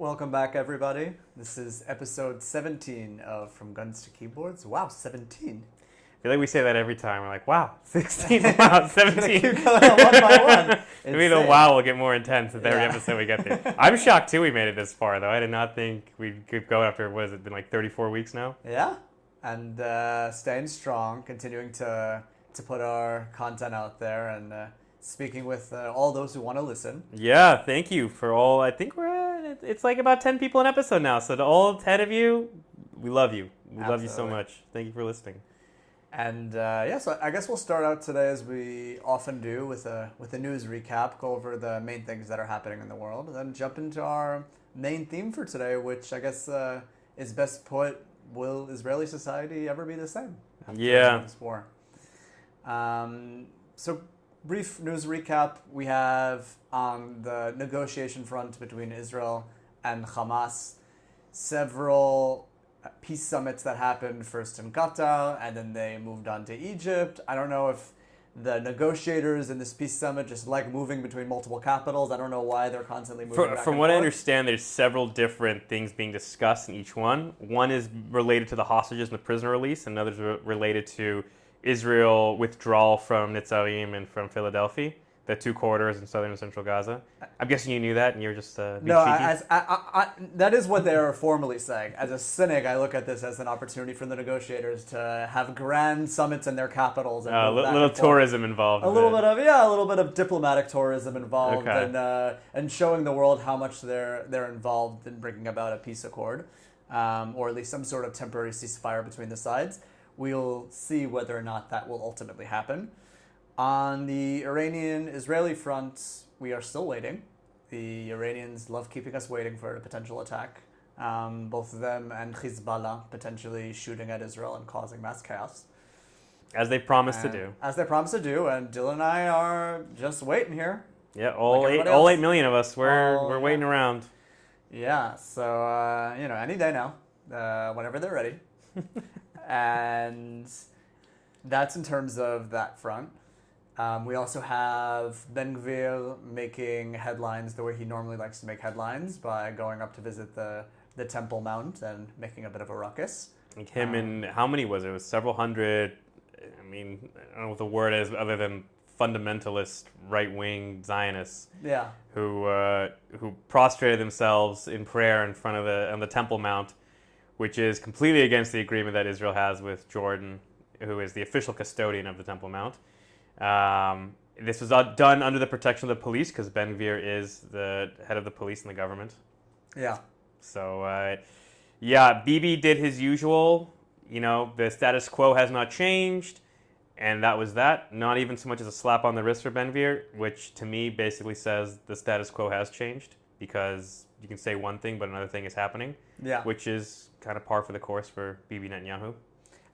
Welcome back, everybody. This is episode 17 of From Guns to Keyboards. Wow, 17. I feel like we say that every time. We're like, wow, 16, wow, 17. Keep going on one by one. Maybe the wow will get more intense with every Yeah. episode we get through. I'm shocked, too, we made it this far, though. I did not think we'd keep going after, what has it been, like 34 weeks now? Yeah, and staying strong, continuing to put our content out there and speaking with all those who want to listen. Yeah, thank you for all. I think it's like about 10 people an episode now. So to all 10 of you, we love you. We love you so much. Thank you for listening. And so I guess we'll start out today, as we often do, with a news recap, go over the main things that are happening in the world, and then jump into our main theme for today, which I guess is best put: will Israeli society ever be the same after this war? So brief news recap: we have on the negotiation front between Israel and Hamas several peace summits that happened, first in Qatar, and then they moved on to Egypt. I don't know if the negotiators in this peace summit just like moving between multiple capitals. I don't know why they're constantly moving back From and what I forth. understand, there's several different things being discussed in each one. One is related to the hostages and the prisoner release, and others are related to Israel withdrawal from Netzarim and from Philadelphia, the two corridors in southern and central Gaza. I'm guessing you knew that, and you're just being No, cheeky? that is what they are formally saying. As a cynic, I look at this as an opportunity for the negotiators to have grand summits in their capitals. And A move back little and forth. tourism involved. A little bit of diplomatic tourism involved, Okay. and showing the world how much they're involved in bringing about a peace accord, or at least some sort of temporary ceasefire between the sides. We'll see whether or not that will ultimately happen. On the Iranian-Israeli front, we are still waiting. The Iranians love keeping us waiting for a potential attack. Both of them and Hezbollah potentially shooting at Israel and causing mass chaos. As they promised to do. As they promised to do, and Dillon and I are just waiting here. Yeah, all everybody eight else. million of us, we're waiting around. Yeah, so, any day now, whenever they're ready. And that's in terms of that front. We also have Ben-Gvir making headlines the way he normally likes to make headlines, by going up to visit the Temple Mount and making a bit of a ruckus. Like him and how many was it? It was several hundred. I mean, I don't know what the word is other than fundamentalist right-wing Zionists. Yeah. Who prostrated themselves in prayer in front of on the Temple Mount, which is completely against the agreement that Israel has with Jordan, who is the official custodian of the Temple Mount. This was done under the protection of the police, because Ben-Gvir is the head of the police in the government. Yeah. So, Bibi did his usual. The status quo has not changed, and that was that. Not even so much as a slap on the wrist for Ben-Gvir, which to me basically says the status quo has changed, because you can say one thing, but another thing is happening. Yeah. Which is kind of par for the course for Bibi Netanyahu.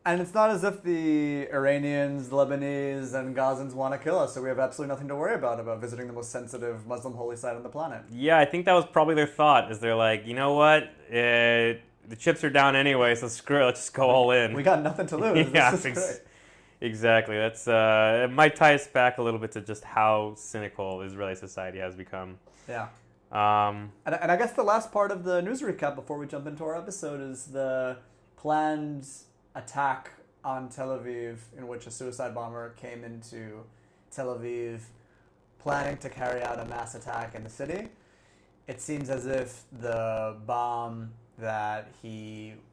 And it's not as if the Iranians, Lebanese, and Gazans want to kill us, so we have absolutely nothing to worry about visiting the most sensitive Muslim holy site on the planet. Yeah, I think that was probably their thought, is they're like, you know what, the chips are down anyway, so screw it, let's just go all in. We got nothing to lose. Yeah, this is great. Exactly. That's it might tie us back a little bit to just how cynical Israeli society has become. Yeah. And I guess the last part of the news recap before we jump into our episode is the planned attack on Tel Aviv, in which a suicide bomber came into Tel Aviv planning to carry out a mass attack in the city. It seems as if the bomb that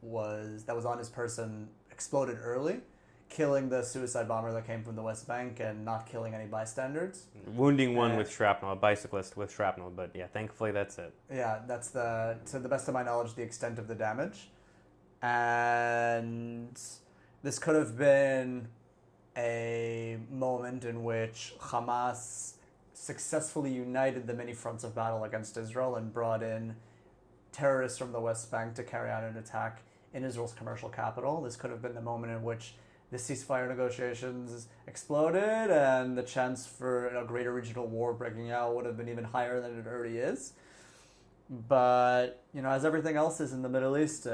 was on his person exploded early, killing the suicide bomber that came from the West Bank and not killing any bystanders. Wounding one with shrapnel, a bicyclist with shrapnel, but yeah, thankfully that's it. Yeah, that's to the best of my knowledge, the extent of the damage. And this could have been a moment in which Hamas successfully united the many fronts of battle against Israel and brought in terrorists from the West Bank to carry out an attack in Israel's commercial capital. This could have been the moment in which the ceasefire negotiations exploded and the chance for a greater regional war breaking out would have been even higher than it already is. But, as everything else is in the Middle East,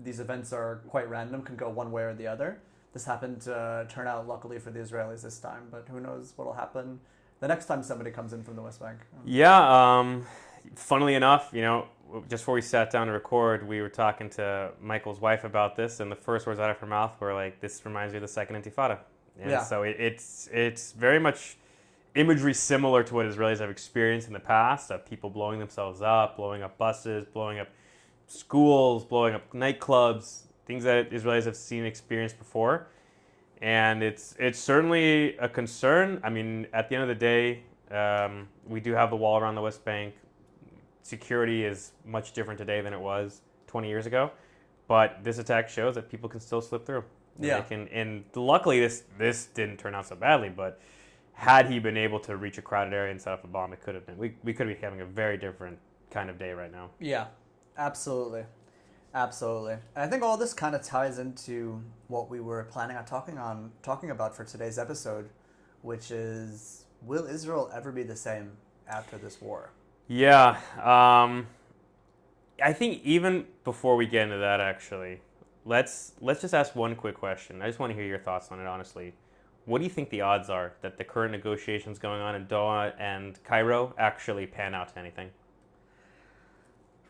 these events are quite random, can go one way or the other. This happened to turn out luckily for the Israelis this time, but who knows what will happen the next time somebody comes in from the West Bank. Yeah, funnily enough, just before we sat down to record, we were talking to Michael's wife about this, and the first words out of her mouth were like, "This reminds me of the Second Intifada." And Yeah. so it's very much imagery similar to what Israelis have experienced in the past, of people blowing themselves up, blowing up buses, blowing up schools, blowing up nightclubs, things that Israelis have seen and experienced before. And it's certainly a concern. I mean, at the end of the day, we do have the wall around the West Bank. Security is much different today than it was 20 years ago. But this attack shows that people can still slip through. And Yeah. And luckily, this didn't turn out so badly. But had he been able to reach a crowded area and set up a bomb, it could have been. We could be having a very different kind of day right now. Yeah, absolutely. Absolutely. And I think all this kind of ties into what we were planning on talking about for today's episode, which is, will Israel ever be the same after this war? Yeah, I think even before we get into that, actually, let's just ask one quick question. I just want to hear your thoughts on it, honestly. What do you think the odds are that the current negotiations going on in Doha and Cairo actually pan out to anything?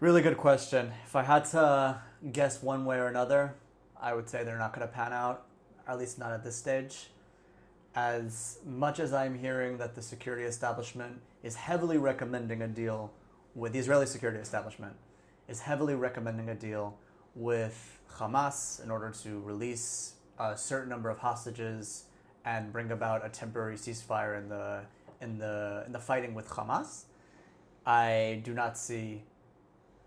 Really good question. If I had to guess one way or another, I would say they're not going to pan out, at least not at this stage. As much as I'm hearing that the security establishment is heavily recommending a deal with the Israeli security establishment, is heavily recommending a deal with Hamas in order to release a certain number of hostages and bring about a temporary ceasefire in the fighting with Hamas, I do not see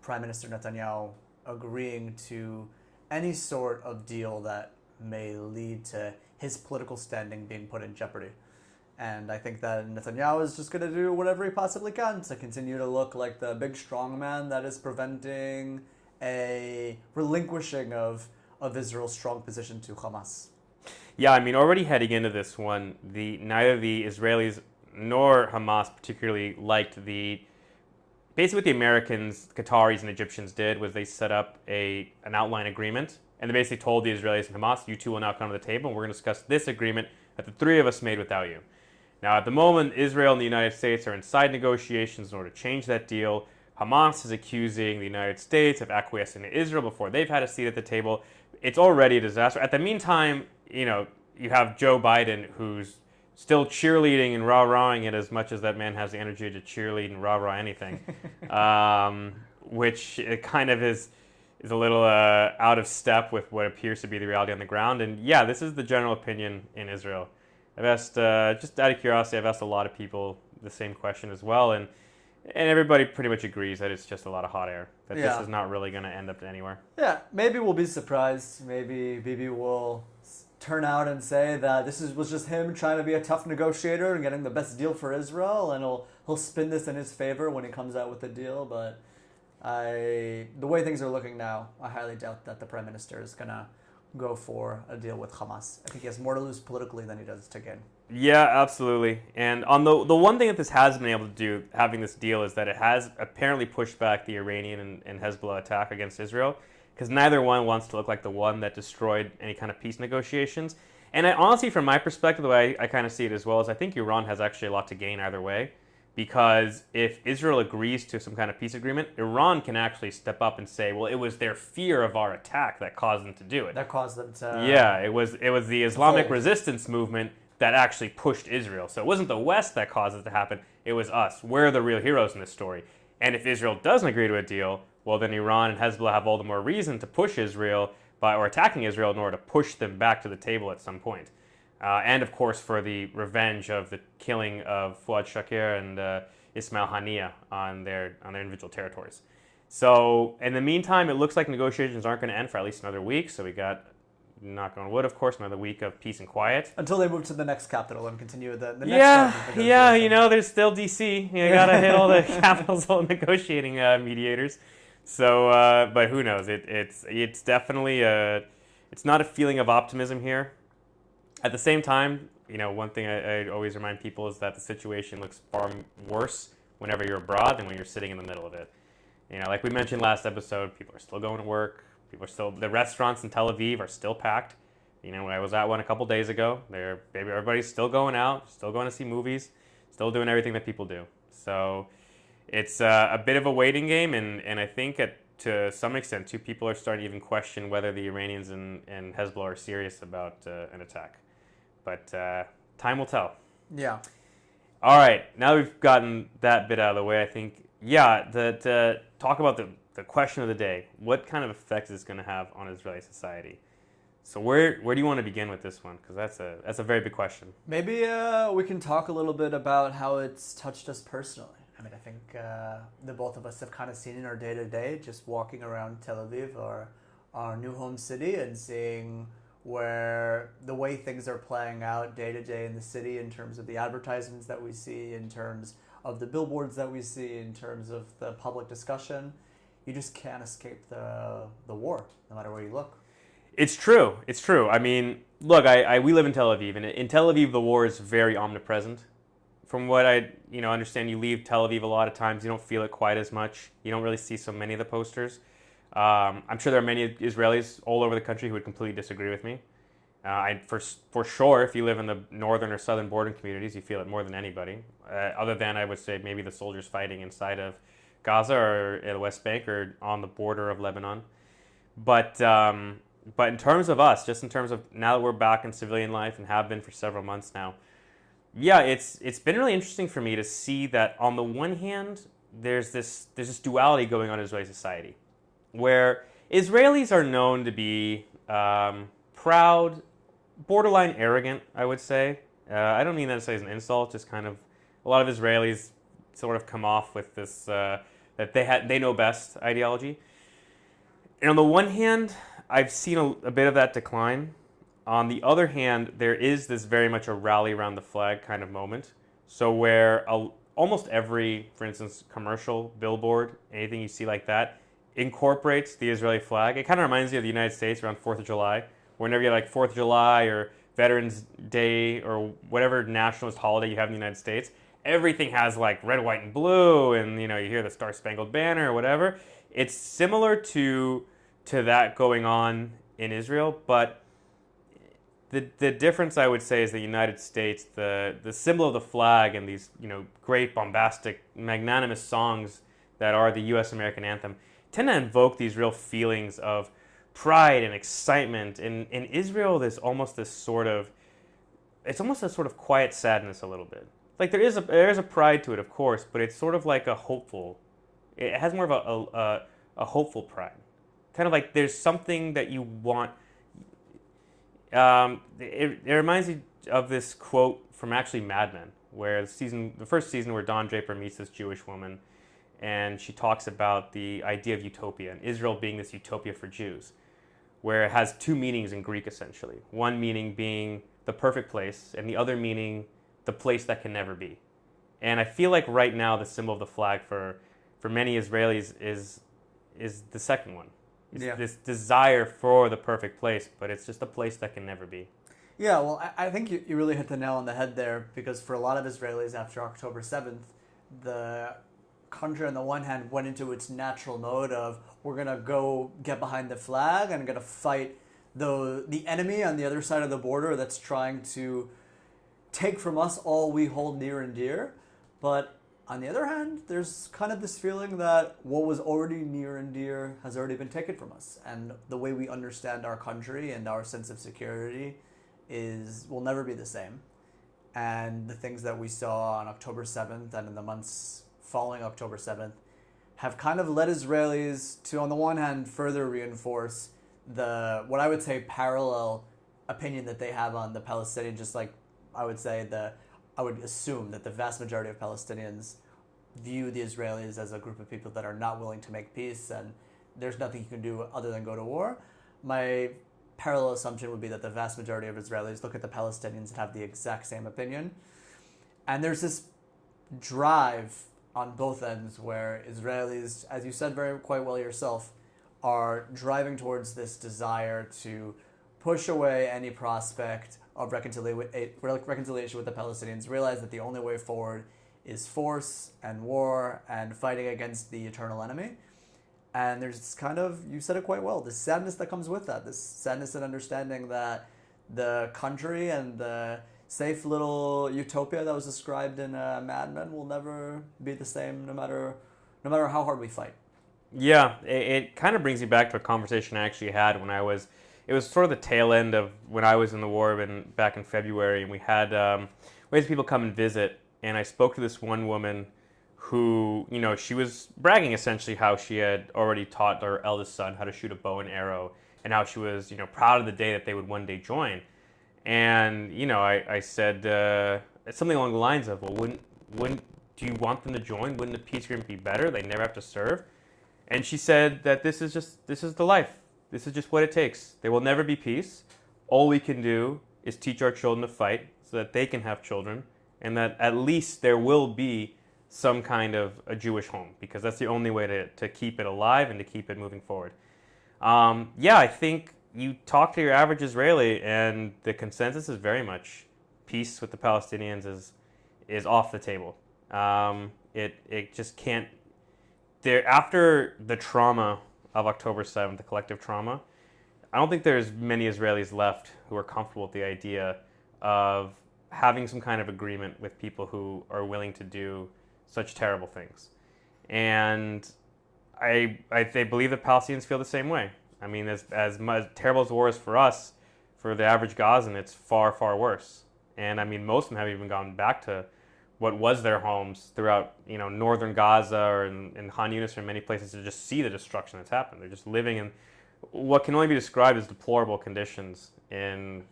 Prime Minister Netanyahu agreeing to any sort of deal that may lead to his political standing being put in jeopardy. And I think that Netanyahu is just going to do whatever he possibly can to continue to look like the big strong man that is preventing a relinquishing of Israel's strong position to Hamas. Yeah, I mean, already heading into this one, neither the Israelis nor Hamas particularly liked basically what the Americans, Qataris, and Egyptians did was they set up an outline agreement, and they basically told the Israelis and Hamas, you two will now come to the table, and we're going to discuss this agreement that the three of us made without you. Now, at the moment, Israel and the United States are in side negotiations in order to change that deal. Hamas is accusing the United States of acquiescing to Israel before they've had a seat at the table. It's already a disaster. At the meantime, you have Joe Biden, who's still cheerleading and rah-rahing it as much as that man has the energy to cheerlead and rah-rah anything, which it kind of is a little out of step with what appears to be the reality on the ground. And yeah, this is the general opinion in Israel. I've asked, just out of curiosity, I've asked a lot of people the same question as well, and everybody pretty much agrees that it's just a lot of hot air, that this is not really going to end up anywhere. Yeah, maybe we'll be surprised. Maybe Bibi will turn out and say that was just him trying to be a tough negotiator and getting the best deal for Israel, and he'll spin this in his favor when he comes out with the deal. But the way things are looking now, I highly doubt that the Prime Minister is going to go for a deal with Hamas. I think he has more to lose politically than he does to gain. Yeah, absolutely. And on the one thing that this has been able to do, having this deal, is that it has apparently pushed back the Iranian and Hezbollah attack against Israel, because neither one wants to look like the one that destroyed any kind of peace negotiations. And I honestly, from my perspective, the way I kind of see it as well, is I think Iran has actually a lot to gain either way, because if Israel agrees to some kind of peace agreement, Iran can actually step up and say, well, it was their fear of our attack that caused them to do it. That caused them to... Yeah, it was the Islamic resistance movement that actually pushed Israel. So it wasn't the West that caused it to happen, it was us. We're the real heroes in this story. And if Israel doesn't agree to a deal, well, then Iran and Hezbollah have all the more reason to push Israel or attacking Israel in order to push them back to the table at some point. And of course, for the revenge of the killing of Fuad Shakir and Ismail Haniyeh on their individual territories. So in the meantime, it looks like negotiations aren't going to end for at least another week. So we got, knock on wood, of course, another week of peace and quiet. Until they move to the next capital and continue the next round of negotiations. There's still D.C. You got to hit all the capitals, all the negotiating mediators. So, but who knows? It's definitely it's not a feeling of optimism here. At the same time, one thing I always remind people is that the situation looks far worse whenever you're abroad than when you're sitting in the middle of it. Like we mentioned last episode, people are still going to work. The restaurants in Tel Aviv are still packed. When I was at one a couple days ago, everybody's still going out, still going to see movies, still doing everything that people do. So it's a bit of a waiting game, and I think to some extent, too, people are starting to even question whether the Iranians and Hezbollah are serious about an attack. But time will tell. Yeah. All right, now we've gotten that bit out of the way, I think, to talk about the question of the day. What kind of effect is this going to have on Israeli society? So where do you want to begin with this one? Because that's a very big question. Maybe we can talk a little bit about how it's touched us personally. I mean, I think the both of us have kind of seen in our day-to-day, just walking around Tel Aviv or our new home city and seeing where the way things are playing out day-to-day in the city in terms of the advertisements that we see, in terms of the billboards that we see, in terms of the public discussion. You just can't escape the war, no matter where you look. It's true. It's true. I mean, look, we live in Tel Aviv, and in Tel Aviv, the war is very omnipresent. From what I understand, you leave Tel Aviv a lot of times, you don't feel it quite as much. You don't really see so many of the posters. I'm sure there are many Israelis all over the country who would completely disagree with me. For sure, if you live in the northern or southern border communities, you feel it more than anybody. Other than, I would say, maybe the soldiers fighting inside of Gaza or the West Bank or on the border of Lebanon. But in terms of us, just in terms of now that we're back in civilian life and have been for several months now, yeah, it's been really interesting for me to see that on the one hand, there's this duality going on in Israeli society, where Israelis are known to be proud, borderline arrogant, I would say. I don't mean that as an insult, just kind of a lot of Israelis sort of come off with this that they know best ideology. And on the one hand, I've seen a bit of that decline. On the other hand, there is this very much a rally around the flag kind of moment. So where almost every, for instance, commercial, billboard, anything you see like that, incorporates the Israeli flag. It kind of reminds you of the United States around 4th of July. Whenever you have like 4th of July or Veterans Day or whatever nationalist holiday you have in the United States, everything has like red, white, and blue, and you hear the Star Spangled Banner or whatever. It's similar to that going on in Israel, but the difference I would say is the United States, the symbol of the flag and these great bombastic magnanimous songs that are the U.S. American anthem tend to invoke these real feelings of pride and excitement. In Israel, there's almost this sort of quiet sadness a little bit. Like there is a pride to it, of course, but it's sort of like a hopeful. It has more of a hopeful pride, kind of like there's something that you want. It reminds me of this quote from actually Mad Men, where the first season where Don Draper meets this Jewish woman, and she talks about the idea of utopia and Israel being this utopia for Jews, where it has two meanings in Greek essentially. One meaning being the perfect place, and the other meaning the place that can never be. And I feel like right now the symbol of the flag for many Israelis is the second one. It's this desire for the perfect place, but it's just a place that can never be. Yeah, well, I think you really hit the nail on the head there, because for a lot of Israelis after October 7th, the country on the one hand went into its natural mode of we're going to go get behind the flag and going to fight the enemy on the other side of the border that's trying to take from us all we hold near and dear. But on the other hand, there's kind of this feeling that what was already near and dear has already been taken from us. And the way we understand our country and our sense of security will never be the same. And the things that we saw on October 7th and in the months following October 7th have kind of led Israelis to, on the one hand, further reinforce what I would say parallel opinion that they have on the Palestinians, just like I would assume that the vast majority of Palestinians view the Israelis as a group of people that are not willing to make peace, and there's nothing you can do other than go to war. My parallel assumption would be that the vast majority of Israelis look at the Palestinians and have the exact same opinion. And there's this drive on both ends where Israelis, as you said quite well yourself, are driving towards this desire to push away any prospect of reconciliation with the Palestinians, realize that the only way forward is force and war and fighting against the eternal enemy. And there's this kind of, you said it quite well, this sadness that comes with that, this sadness and understanding that the country and the safe little utopia that was described in Mad Men will never be the same, no matter how hard we fight. Yeah, it kind of brings you back to a conversation I actually had when it was sort of the tail end of when I was in the war back in February, and we had people come and visit, and I spoke to this one woman who, she was bragging essentially how she had already taught her eldest son how to shoot a bow and arrow, and how she was, proud of the day that they would one day join. And, I said something along the lines of, well, wouldn't do you want them to join? Wouldn't the peace agreement be better? They never have to serve. And she said that this is the life. This is just what it takes. There will never be peace. All we can do is teach our children to fight so that they can have children, and that at least there will be some kind of a Jewish home, because that's the only way to keep it alive and to keep it moving forward. Yeah, I think you talk to your average Israeli, and the consensus is very much peace with the Palestinians is off the table. It just can't. After the trauma of October 7th, the collective trauma, I don't think there's many Israelis left who are comfortable with the idea of having some kind of agreement with people who are willing to do such terrible things. And they believe that Palestinians feel the same way. I mean, as terrible as the war is for us, for the average Gazan, it's far, far worse. And I mean, most of them haven't even gone back to what was their homes throughout, northern Gaza or in Khan Yunis or in many places, to just see the destruction that's happened. They're just living in what can only be described as deplorable conditions in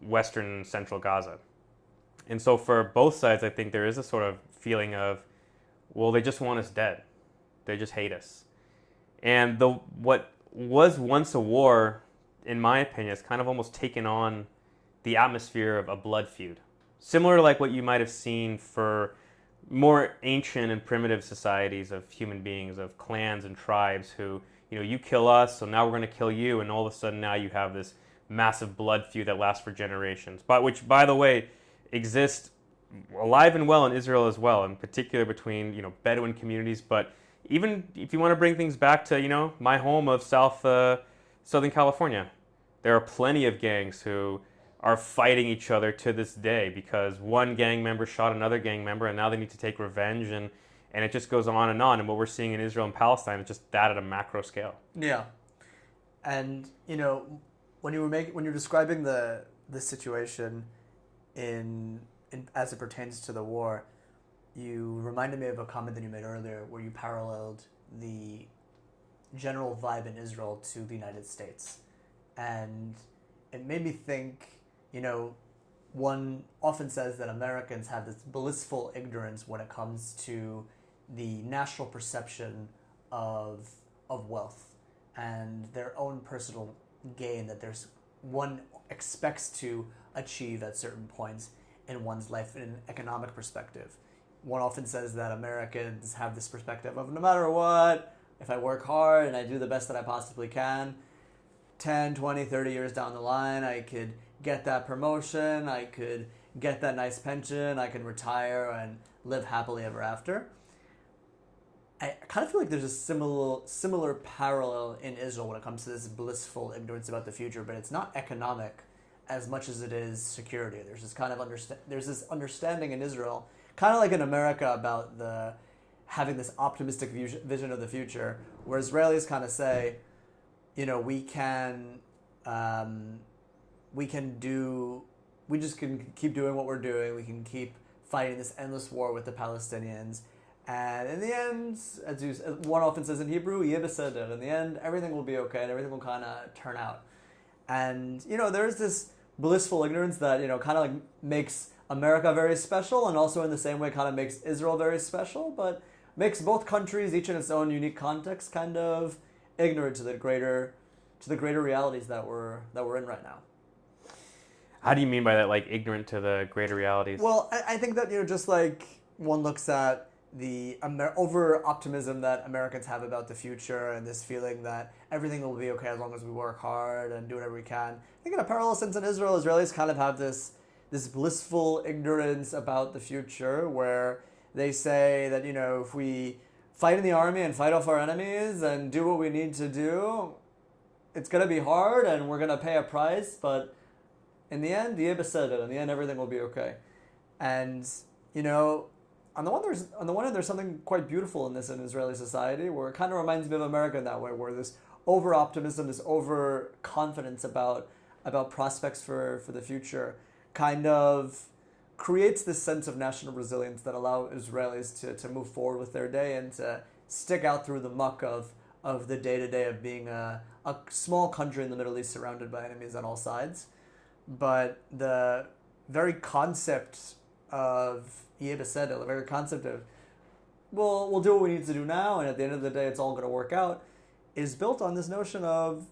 western and central Gaza. And so for both sides, I think there is a sort of feeling of, well, they just want us dead. They just hate us. And what was once a war, in my opinion, has kind of almost taken on the atmosphere of a blood feud. Similar to like what you might have seen for more ancient and primitive societies of human beings, of clans and tribes who, you kill us, so now we're going to kill you, and all of a sudden now you have this massive blood feud that lasts for generations, but which, by the way, exists alive and well in Israel as well, in particular between, Bedouin communities. But even if you want to bring things back to, my home of Southern California, there are plenty of gangs who are fighting each other to this day because one gang member shot another gang member, and now they need to take revenge, and it just goes on. And what we're seeing in Israel and Palestine is just that at a macro scale. Yeah, and when you're describing the situation in as it pertains to the war, you reminded me of a comment that you made earlier where you paralleled the general vibe in Israel to the United States, and it made me think. One often says that Americans have this blissful ignorance when it comes to the national perception of wealth and their own personal gain that one expects to achieve at certain points in one's life in an economic perspective. One often says that Americans have this perspective of no matter what, if I work hard and I do the best that I possibly can, 10, 20, 30 years down the line, I could get that promotion, I could get that nice pension, I can retire and live happily ever after. I kind of feel like there's a similar parallel in Israel when it comes to this blissful ignorance about the future, but it's not economic as much as it is security. There's this kind of there's this understanding in Israel, kind of like in America, about having this optimistic vision of the future, where Israelis kind of say, we just can keep doing what we're doing. We can keep fighting this endless war with the Palestinians. And in the end, as one often says in Hebrew, "Yeh beseder." In the end, everything will be okay and everything will kind of turn out. And, there's this blissful ignorance that, kind of like makes America very special, and also in the same way kind of makes Israel very special, but makes both countries, each in its own unique context, kind of ignorant to the greater realities that we're in right now. How do you mean by that, like ignorant to the greater realities? Well, I think that, just like one looks at the over-optimism that Americans have about the future and this feeling that everything will be okay as long as we work hard and do whatever we can. I think in a parallel sense in Israel, Israelis kind of have this blissful ignorance about the future where they say that, if we fight in the army and fight off our enemies and do what we need to do, it's going to be hard and we're going to pay a price, but in the end, the Ibba said it. In the end, everything will be okay. And you know, on the one hand, there's something quite beautiful in this in Israeli society, where it kind of reminds me of America in that way, where this over optimism, this over confidence about prospects for the future, kind of creates this sense of national resilience that allow Israelis to move forward with their day and to stick out through the muck of the day to day of being a small country in the Middle East surrounded by enemies on all sides. But the very concept of Yeh Beseder, the very concept of we'll do what we need to do now, and at the end of the day, it's all going to work out, is built on this notion of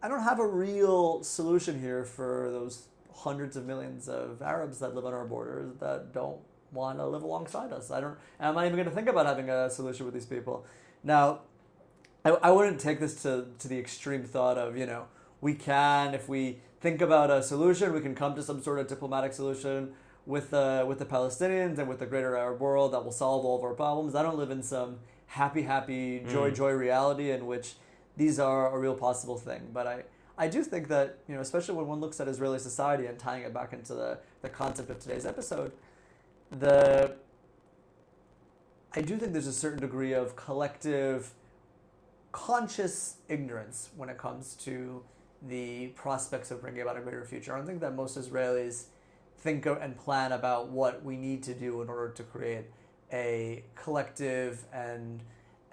I don't have a real solution here for those hundreds of millions of Arabs that live on our borders that don't want to live alongside us. I'm not even going to think about having a solution with these people. Now, I wouldn't take this to the extreme thought of, we can, if we think about a solution, we can come to some sort of diplomatic solution with the Palestinians and with the greater Arab world that will solve all of our problems. I don't live in some happy, joy reality in which these are a real possible thing. But I do think that, especially when one looks at Israeli society and tying it back into the concept of today's episode, I do think there's a certain degree of collective conscious ignorance when it comes to the prospects of bringing about a greater future. I don't think that most Israelis think and plan about what we need to do in order to create a collective and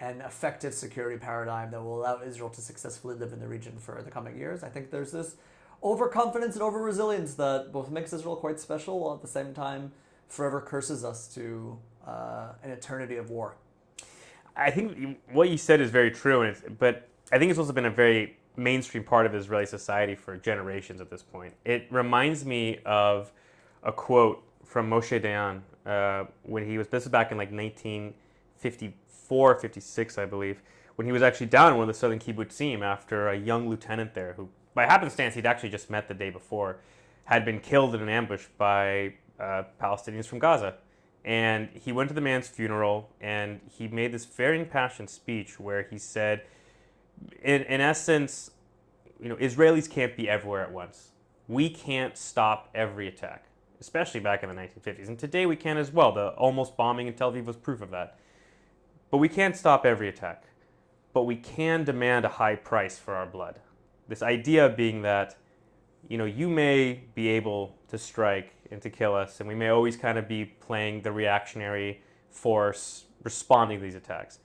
effective security paradigm that will allow Israel to successfully live in the region for the coming years. I think there's this overconfidence and over-resilience that both makes Israel quite special while at the same time forever curses us to an eternity of war. I think what you said is very true, but I think it's also been a very mainstream part of Israeli society for generations at this point. It reminds me of a quote from Moshe Dayan when this was back in like 1954, 56, I believe, when he was actually down in one of the southern kibbutzim after a young lieutenant there who, by happenstance, he'd actually just met the day before, had been killed in an ambush by Palestinians from Gaza. And he went to the man's funeral, and he made this very impassioned speech where he said, in essence, Israelis can't be everywhere at once. We can't stop every attack, especially back in the 1950s. And today we can as well. The almost bombing in Tel Aviv was proof of that. But we can't stop every attack. But we can demand a high price for our blood. This idea being that, you may be able to strike and to kill us, and we may always kind of be playing the reactionary force responding to these attacks.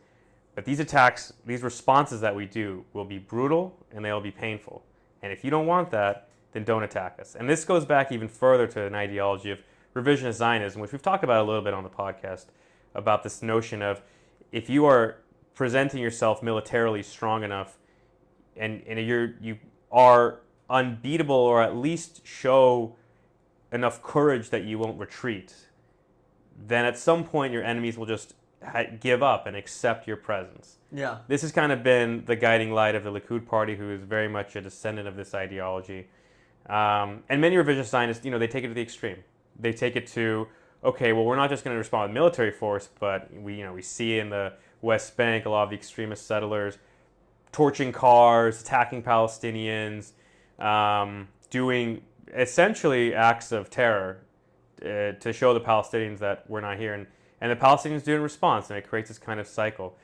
But these attacks, these responses that we do will be brutal and they'll be painful. And if you don't want that, then don't attack us. And this goes back even further to an ideology of revisionist Zionism, which we've talked about a little bit on the podcast, about this notion of if you are presenting yourself militarily strong enough and you are unbeatable, or at least show enough courage that you won't retreat, then at some point your enemies will just give up and accept your presence. Yeah. This has kind of been the guiding light of the Likud party, who is very much a descendant of this ideology. And many revisionist Zionists, they take it to the extreme. They take it to, okay, well, we're not just going to respond with military force, but we see in the West Bank a lot of the extremist settlers torching cars, attacking Palestinians, doing essentially acts of terror to show the Palestinians that we're not here, and the Palestinians do in response, and it creates this kind of cycle.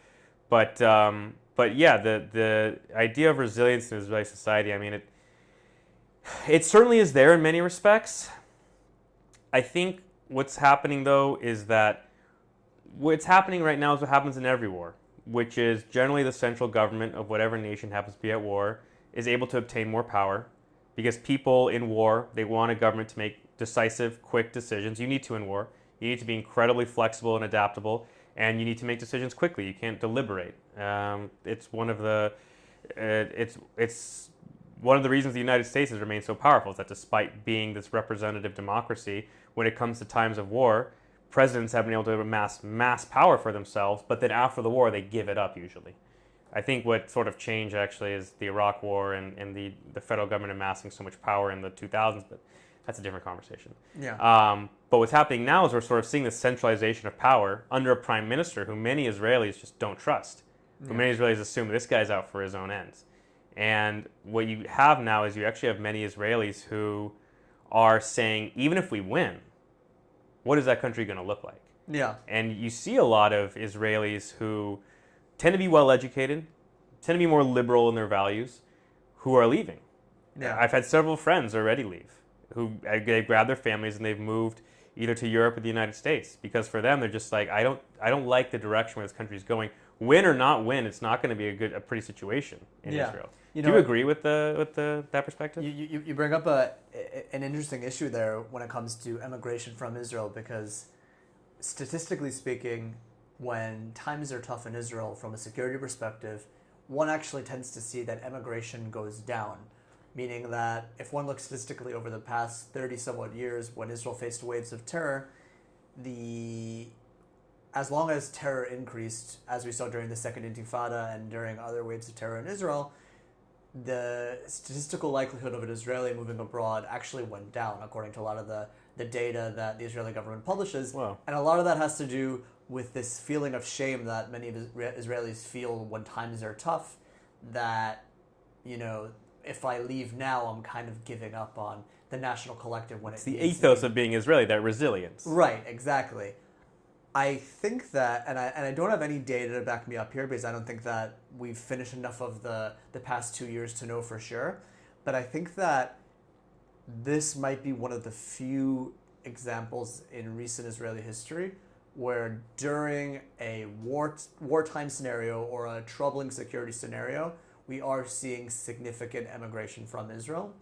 But yeah, the idea of resilience in Israeli society, I mean, it certainly is there in many respects. I think what's happening though is that what's happening right now is what happens in every war, which is generally the central government of whatever nation happens to be at war is able to obtain more power. Because people in war, they want a government to make decisive, quick decisions. You need to in war. You need to be incredibly flexible and adaptable, and you need to make decisions quickly. You can't deliberate. It's one of the reasons the United States has remained so powerful, is that despite being this representative democracy, when it comes to times of war, presidents have been able to amass mass power for themselves, but then after the war, they give it up usually. I think what sort of changed actually is the Iraq War and the federal government amassing so much power in the 2000s, but that's a different conversation. Yeah. But what's happening now is we're sort of seeing this centralization of power under a prime minister who many Israelis just don't trust. Who many Israelis assume this guy's out for his own ends. And what you have now is you actually have many Israelis who are saying, even if we win, what is that country going to look like? Yeah. And you see a lot of Israelis who tend to be well-educated, tend to be more liberal in their values, who are leaving. Yeah. I've had several friends already leave, who they've grabbed their families and they've moved either to Europe or the United States, because for them they're just like, I don't like the direction where this country's going. Win or not win, it's not going to be a pretty situation in Israel. Do you agree with that perspective? You bring up an interesting issue there when it comes to emigration from Israel, because statistically speaking, when times are tough in Israel from a security perspective, one actually tends to see that emigration goes down. Meaning that if one looks statistically over the past 30 somewhat years, when Israel faced waves of terror, as long as terror increased, as we saw during the Second Intifada and during other waves of terror in Israel, the statistical likelihood of an Israeli moving abroad actually went down, according to a lot of the data that the Israeli government publishes. Wow. And a lot of that has to do with this feeling of shame that many of Israelis feel when times are tough, that, if I leave now, I'm kind of giving up on the national collective when it's the ethos of being Israeli, that resilience. Right, exactly. I think that, and I don't have any data to back me up here, because I don't think that we've finished enough of the past 2 years to know for sure, but I think that this might be one of the few examples in recent Israeli history where during a wartime scenario or a troubling security scenario, we are seeing significant emigration from Israel.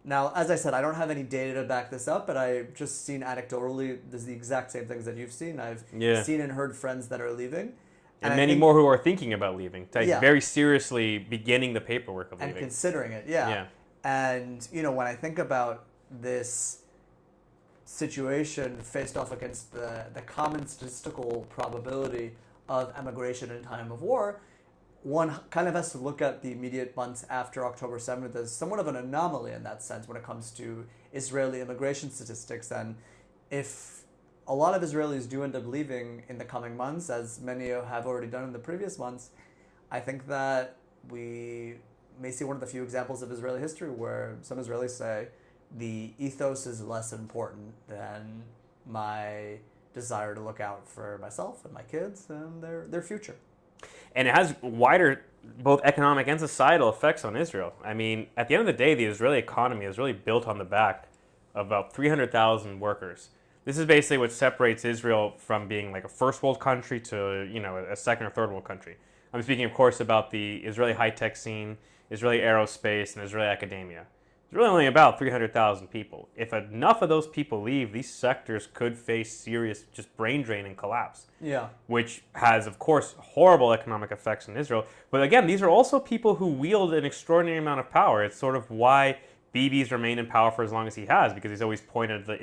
Now, as I said, I don't have any data to back this up, but I've just seen anecdotally, there's the exact same things that you've seen. I've seen and heard friends that are leaving. And many more who are thinking about leaving, very seriously beginning the paperwork of leaving. And considering it, yeah. And, when I think about this situation faced off against the common statistical probability of emigration in time of war, one kind of has to look at the immediate months after October 7th as somewhat of an anomaly in that sense when it comes to Israeli immigration statistics. And if a lot of Israelis do end up leaving in the coming months, as many have already done in the previous months, I think that we may see one of the few examples of Israeli history where some Israelis say the ethos is less important than my desire to look out for myself and my kids and their future. And it has wider, both economic and societal effects on Israel. I mean, at the end of the day, the Israeli economy is really built on the back of about 300,000 workers. This is basically what separates Israel from being like a first world country to, a second or third world country. I'm speaking, of course, about the Israeli high-tech scene, Israeli aerospace, and Israeli academia. It's really only about 300,000 people. If enough of those people leave, these sectors could face serious just brain drain and collapse. Yeah. Which has, of course, horrible economic effects in Israel. But again, these are also people who wield an extraordinary amount of power. It's sort of why Bibi's remained in power for as long as he has, because he's always pointed at the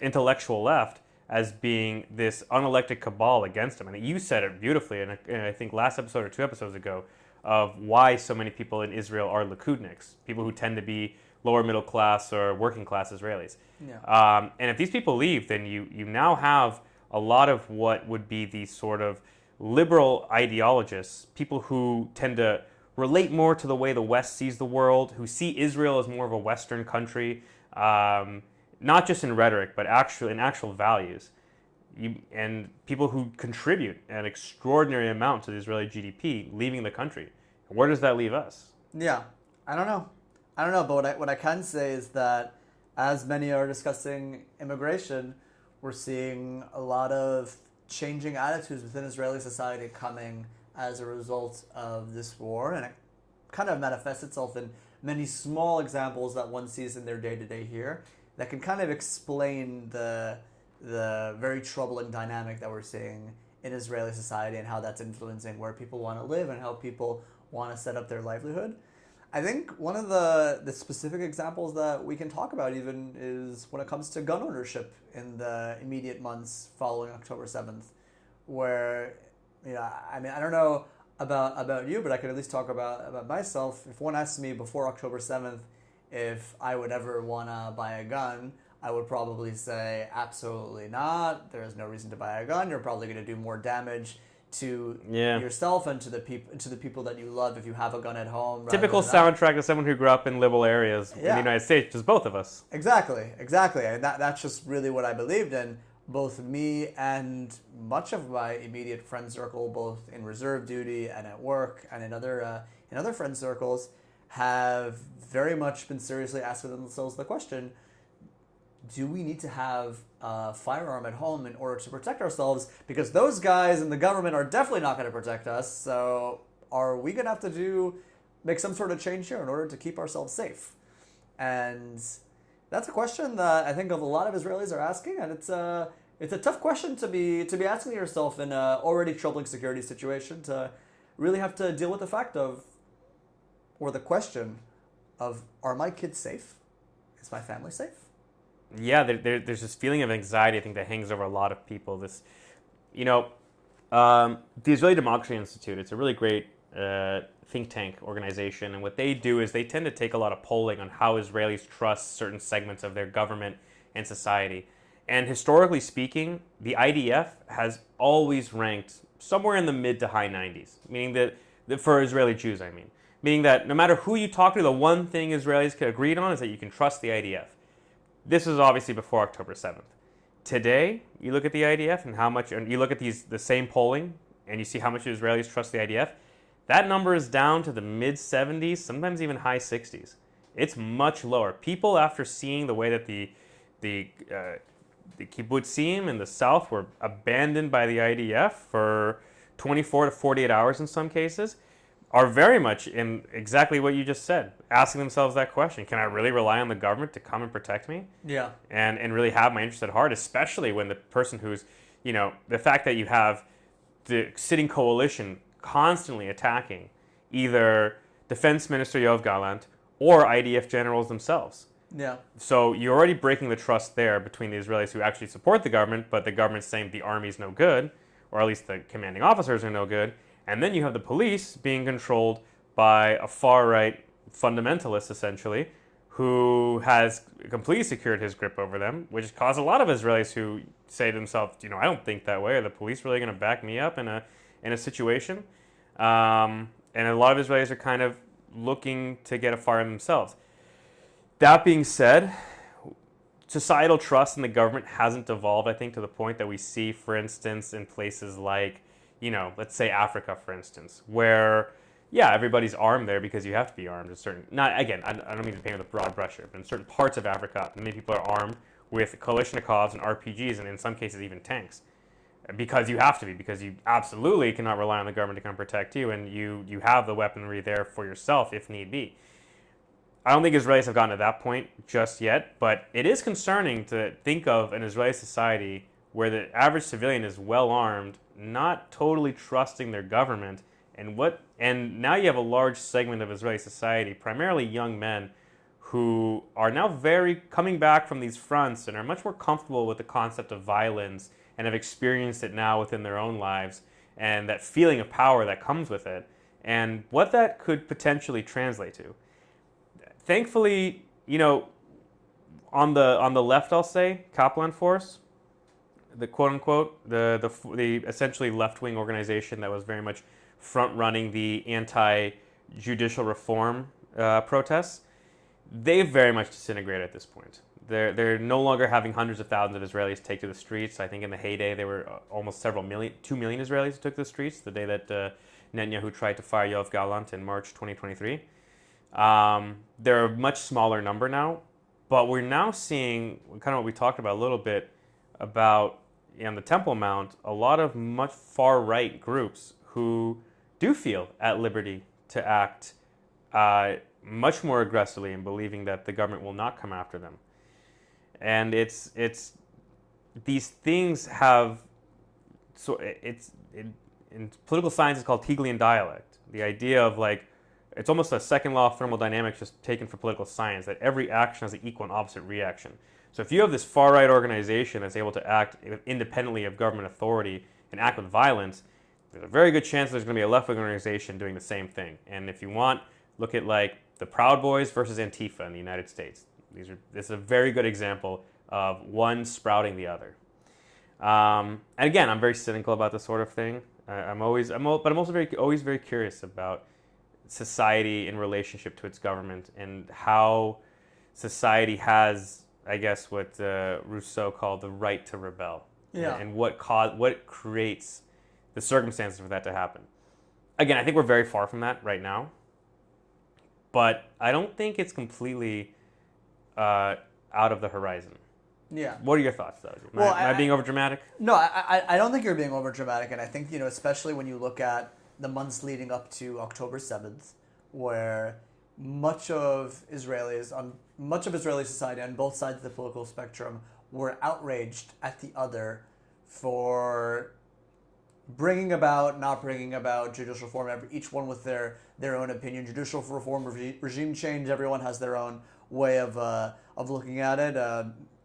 intellectual left as being this unelected cabal against him. And you said it beautifully in I think last episode or 2 episodes ago, of why so many people in Israel are Likudniks, people who tend to be lower middle class or working class Israelis. Yeah. And if these people leave, then you now have a lot of what would be these sort of liberal ideologists, people who tend to relate more to the way the West sees the world, who see Israel as more of a Western country, not just in rhetoric, but in actual values. And people who contribute an extraordinary amount to the Israeli GDP leaving the country. Where does that leave us? Yeah, I don't know, but what I can say is that as many are discussing immigration, we're seeing a lot of changing attitudes within Israeli society coming as a result of this war, and it kind of manifests itself in many small examples that one sees in their day-to-day here that can kind of explain the very troubling dynamic that we're seeing in Israeli society and how that's influencing where people want to live and how people want to set up their livelihood. I think one of the specific examples that we can talk about even is when it comes to gun ownership in the immediate months following October 7th, where, I mean, I don't know about you, but I can at least talk about myself. If one asked me before October 7th if I would ever want to buy a gun, I would probably say absolutely not. There is no reason to buy a gun. You're probably going to do more damage to Yeah. yourself and to the people that you love if you have a gun at home. Typical soundtrack of someone who grew up in liberal areas in the United States, just both of us. Exactly. And that's just really what I believed in. Both me and much of my immediate friend circle, both in reserve duty and at work and in other friend circles, have very much been seriously asking themselves the question: do we need to have a firearm at home in order to protect ourselves? Because those guys in the government are definitely not going to protect us. So are we going to have to make some sort of change here in order to keep ourselves safe? And that's a question that I think a lot of Israelis are asking, and it's a tough question to be asking yourself in a already troubling security situation, to really have to deal with the fact of, or the question of, are my kids safe? Is my family safe? Yeah, there's this feeling of anxiety, I think, that hangs over a lot of people. The Israeli Democracy Institute, it's a really great think tank organization, and what they do is they tend to take a lot of polling on how Israelis trust certain segments of their government and society. And historically speaking, the IDF has always ranked somewhere in the mid to high 90s, meaning that for Israeli Jews, meaning that no matter who you talk to, the one thing Israelis agreed on is that you can trust the IDF. This is obviously before October 7th. Today, you look at the IDF and how much, and you look at the same polling, and you see how much Israelis trust the IDF. That number is down to the mid 70s, sometimes even high 60s. It's much lower. People, after seeing the way that the kibbutzim in the south were abandoned by the IDF for 24 to 48 hours in some cases, are very much in exactly what you just said, asking themselves that question: can I really rely on the government to come and protect me? Yeah. And really have my interest at heart, especially when the person who's, the fact that you have the sitting coalition constantly attacking either Defense Minister Yoav Gallant or IDF generals themselves. Yeah. So you're already breaking the trust there between the Israelis who actually support the government, but the government's saying the army's no good, or at least the commanding officers are no good. And then you have the police being controlled by a far-right fundamentalist, essentially, who has completely secured his grip over them, which caused a lot of Israelis who say to themselves, I don't think that way. Are the police really going to back me up in a situation? And a lot of Israelis are kind of looking to get a fire themselves. That being said, societal trust in the government hasn't evolved, I think, to the point that we see, for instance, in places like, let's say Africa, for instance, where, everybody's armed there because you have to be armed. I don't mean to paint with a broad brush here, but in certain parts of Africa, many people are armed with Kalashnikovs and RPGs, and in some cases even tanks, because you have to be, because you absolutely cannot rely on the government to come protect you, and you have the weaponry there for yourself if need be. I don't think Israelis have gotten to that point just yet, but it is concerning to think of an Israeli society where the average civilian is well armed, not totally trusting their government, and now you have a large segment of Israeli society, primarily young men, who are now coming back from these fronts and are much more comfortable with the concept of violence and have experienced it now within their own lives, and that feeling of power that comes with it, and what that could potentially translate to. Thankfully, on the left, I'll say, Kaplan Force, the quote-unquote, the essentially left-wing organization that was very much front-running the anti-judicial reform protests, they've very much disintegrated at this point. They're no longer having hundreds of thousands of Israelis take to the streets. I think in the heyday, there were almost 2 million Israelis who took to the streets the day that Netanyahu tried to fire Yoav Gallant in March 2023. They're a much smaller number now, but we're now seeing kind of what we talked about a little bit about on the Temple Mount, a lot of much far-right groups who do feel at liberty to act much more aggressively in believing that the government will not come after them. And these things have, in political science it's called Hegelian dialect. The idea of it's almost a second law of thermodynamics just taken for political science, that every action has an equal and opposite reaction. So if you have this far-right organization that's able to act independently of government authority and act with violence, there's a very good chance there's going to be a left-wing organization doing the same thing. And if you want, look at the Proud Boys versus Antifa in the United States. This is a very good example of one sprouting the other. And again, I'm very cynical about this sort of thing. But I'm also always very curious about society in relationship to its government and how society has, I guess, what Rousseau called the right to rebel, Yeah. and what creates the circumstances for that to happen. Again, I think we're very far from that right now, but I don't think it's completely out of the horizon. Yeah. What are your thoughts, though? Am I being overdramatic? No, I don't think you're being overdramatic, and I think, especially when you look at the months leading up to October 7th, where much of Israeli society on both sides of the political spectrum were outraged at the other for not bringing about judicial reform, each one with their own opinion. Judicial reform, regime change, everyone has their own way of looking at it,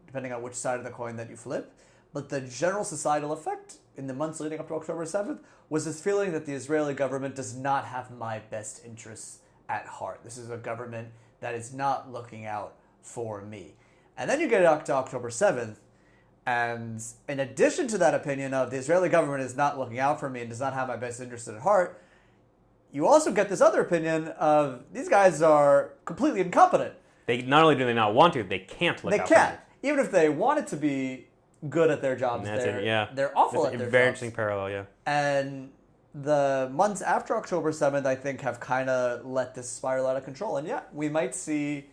depending on which side of the coin that you flip. But the general societal effect in the months leading up to October 7th was this feeling that the Israeli government does not have my best interests at heart. This is a government that is not looking out for me. And then you get up to October 7th, and in addition to that opinion of the Israeli government is not looking out for me and does not have my best interests at heart, you also get this other opinion of these guys are completely incompetent. They not only do they not want to, they can't look out for can't. me. Even if they wanted to be good at their jobs, they're awful at their jobs. Very interesting parallel, yeah. And the months after October 7th, I think, have kind of let this spiral out of control. And yeah, we might see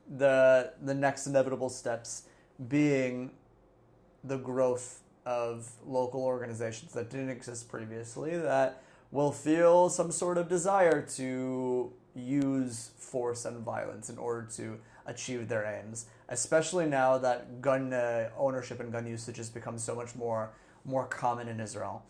the next inevitable steps being the growth of local organizations that didn't exist previously that will feel some sort of desire to use force and violence in order to achieve their aims, especially now that gun ownership and gun usage has become so much more common in Israel.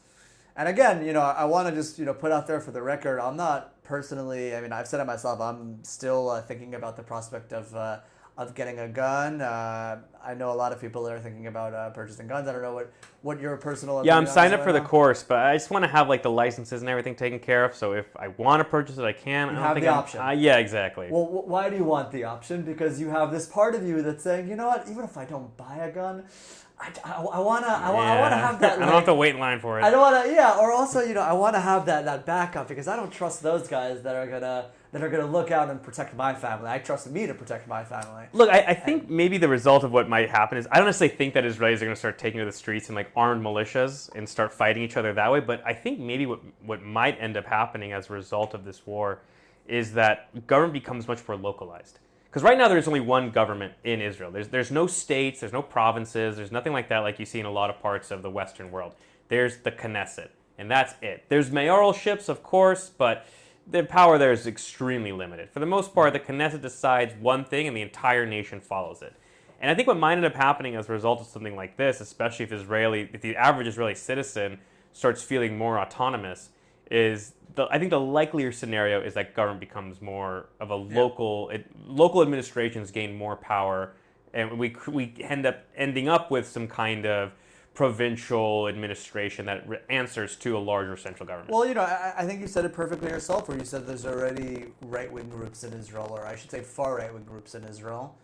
And again, I want to just, put out there for the record, I'm not personally, I've said it myself, I'm still thinking about the prospect of getting a gun. I know a lot of people that are thinking about purchasing guns. I don't know what your personal opinion. Yeah, I'm signed up right for now. The course, but I just want to have the licenses and everything taken care of. So if I want to purchase it, I can. You have the option. Yeah, exactly. Well, why do you want the option? Because you have this part of you that's saying, you know what? Even if I don't buy a gun, I want to have that. I don't have to wait in line for it. I don't want to. Yeah, or also, I want to have that backup because I don't trust those guys that are gonna look out and protect my family. I trust me to protect my family. Look, I think maybe the result of what might happen is I don't necessarily think that Israelis are going to start taking to the streets and armed militias and start fighting each other that way. But I think maybe what might end up happening as a result of this war is that government becomes much more localized. Because right now there's only one government in Israel. There's no states, there's no provinces, there's nothing like that like you see in a lot of parts of the Western world. There's the Knesset, and that's it. There's mayoralships, of course, but the power there is extremely limited. For the most part, the Knesset decides one thing and the entire nation follows it. And I think what might end up happening as a result of something like this, especially if the average Israeli citizen starts feeling more autonomous, is I think the likelier scenario is that government becomes more of a local administrations gain more power, and we ending up with some kind of provincial administration that answers to a larger central government. Well, I think you said it perfectly yourself, where you said there's already right-wing groups in Israel, or I should say far right-wing groups in Israel,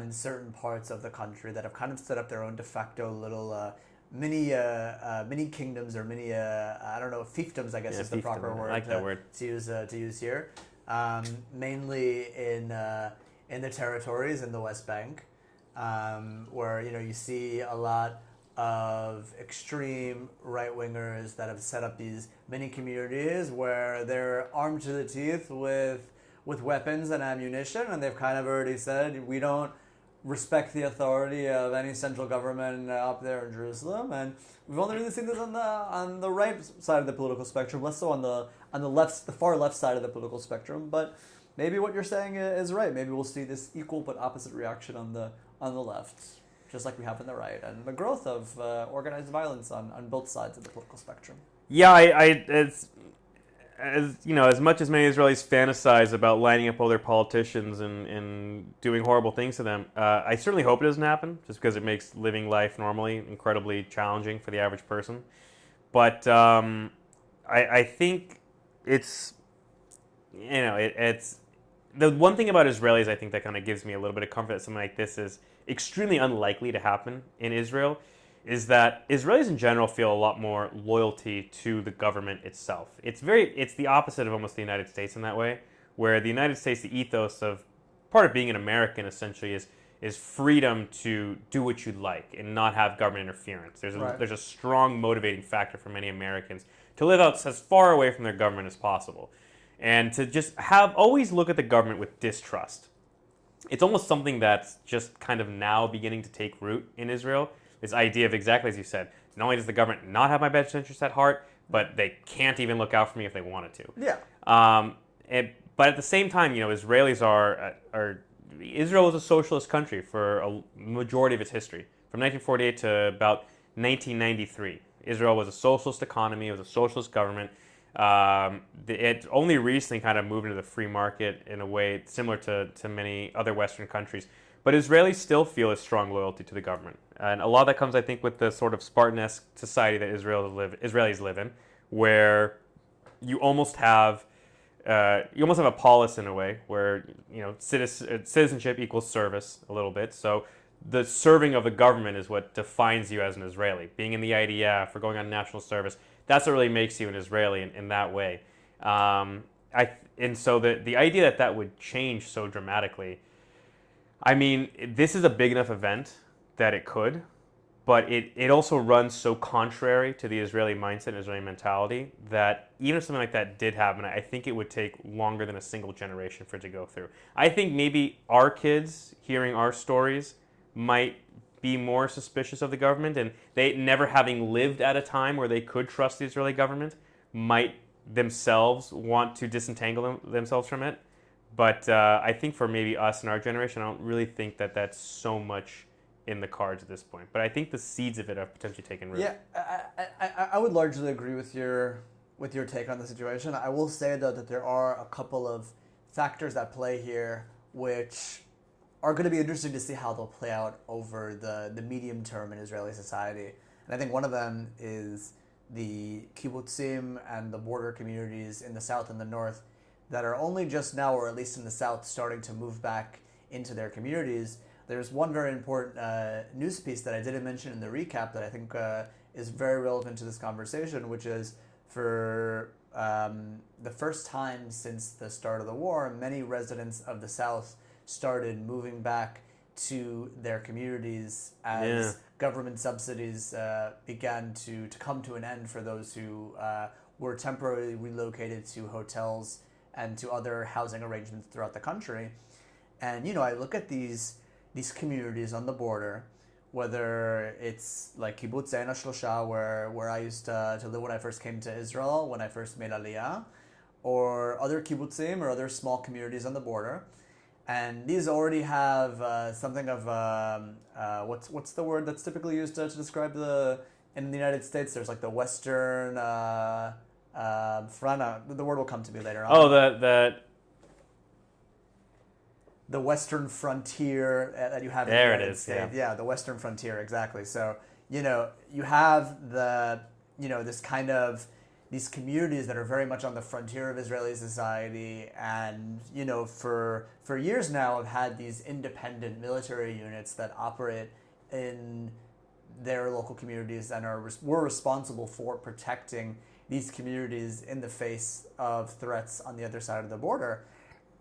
in certain parts of the country that have kind of set up their own de facto little mini kingdoms or mini I don't know, fiefdoms, I guess is the proper word. I like that word to use here. Mainly in the territories in the West Bank, where you see a lot of extreme right-wingers that have set up these mini communities where they're armed to the teeth with weapons and ammunition, and they've kind of already said, we don't respect the authority of any central government up there in Jerusalem. And we've only really seen this on the right side of the political spectrum, less so on the far left side of the political spectrum. But maybe what you're saying is right. Maybe we'll see this equal but opposite reaction on the left, just like we have on the right, and the growth of organized violence on both sides of the political spectrum. Yeah, as much as many Israelis fantasize about lining up all their politicians and doing horrible things to them, I certainly hope it doesn't happen, just because it makes living life normally incredibly challenging for the average person. But I think it's the one thing about Israelis I think that kind of gives me a little bit of comfort that something like this is extremely unlikely to happen in Israel is that Israelis in general feel a lot more loyalty to the government itself. It's the opposite of almost the United States in that way, where the United States, the ethos of part of being an American essentially is freedom to do what you like and not have government interference. Right. There's a strong motivating factor for many Americans to live out as far away from their government as possible, and to just always look at the government with distrust. It's almost something that's just kind of now beginning to take root in Israel. This idea of, exactly as you said, not only does the government not have my best interests at heart, but they can't even look out for me if they wanted to. Yeah. But at the same time, Israelis are Israel is a socialist country for a majority of its history. From 1948 to about 1993, Israel was a socialist economy. It was a socialist government. It only recently kind of moved into the free market in a way similar to many other Western countries. But Israelis still feel a strong loyalty to the government. And a lot of that comes, I think, with the sort of Spartan-esque society that Israelis live in, where you almost have a polis in a way, where citizenship equals service a little bit. So the serving of the government is what defines you as an Israeli. Being in the IDF or going on national service, that's what really makes you an Israeli in that way. And so the idea that would change so dramatically, I mean, this is a big enough event that it could, but it also runs so contrary to the Israeli mindset and Israeli mentality that even if something like that did happen, I think it would take longer than a single generation for it to go through. I think maybe our kids hearing our stories might be more suspicious of the government, and they, never having lived at a time where they could trust the Israeli government, might themselves want to disentangle themselves from it. But I think for maybe us and our generation, I don't really think that that's so much in the cards at this point. But I think the seeds of it have potentially taken root. Yeah, I would largely agree with your take on the situation. I will say, though, that there are a couple of factors that play here which are going to be interesting to see how they'll play out over the medium term in Israeli society. And I think one of them is the kibbutzim and the border communities in the south and the north that are only just now, or at least in the south, starting to move back into their communities. There's one very important news piece that I didn't mention in the recap that I think is very relevant to this conversation, which is for the first time since the start of the war, many residents of the south started moving back to their communities as government subsidies began to come to an end for those who were temporarily relocated to hotels and to other housing arrangements throughout the country. And, I look at these communities on the border, whether it's like kibbutz Ein HaShlosha, where I used to live when I first came to Israel, when I first made Aliyah, or other kibbutzim or other small communities on the border. And these already have something of, what's the word that's typically used to describe in the United States? There's like the Western, front, the word will come to me later on. Oh, the Western frontier that you have in the United States. Yeah, the Western frontier, exactly. So, you have this kind of, these communities that are very much on the frontier of Israeli society, and, for years now have had these independent military units that operate in their local communities and were responsible for protecting these communities in the face of threats on the other side of the border.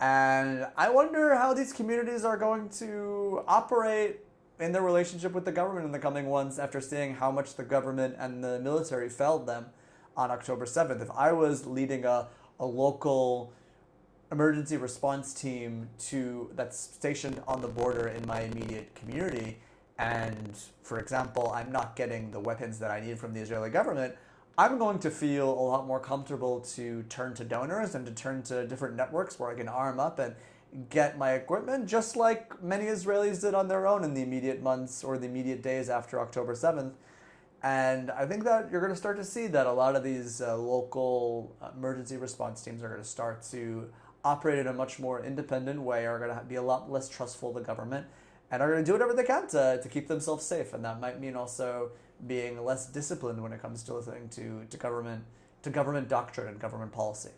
And I wonder how these communities are going to operate in their relationship with the government in the coming months after seeing how much the government and the military failed them on October 7th. If I was leading a local emergency response team that's stationed on the border in my immediate community, and, for example, I'm not getting the weapons that I need from the Israeli government, I'm going to feel a lot more comfortable to turn to donors and to turn to different networks where I can arm up and get my equipment, just like many Israelis did on their own in the immediate months or the immediate days after October 7th. And I think that you're going to start to see that a lot of these local emergency response teams are going to start to operate in a much more independent way, are going to be a lot less trustful of the government, and are going to do whatever they can to keep themselves safe. And that might mean also being less disciplined when it comes to listening to government doctrine and government policy.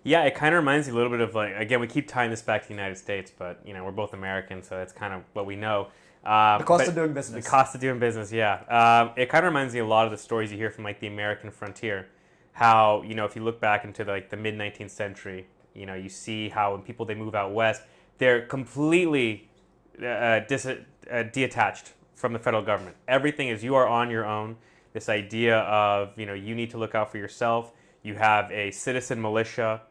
Yeah, it kind of reminds me a little bit of, like, again, we keep tying this back to the United States, but we're both Americans, so that's kind of what we know. The cost but of doing The business. cost of doing business, yeah. It kind of reminds me a lot of the stories you hear from like the American frontier. How, if you look back into like the mid 19th century, you see how when people they move out west, they're completely detached from the federal government. Everything is you are on your own. This idea of you need to look out for yourself. You have a citizen militia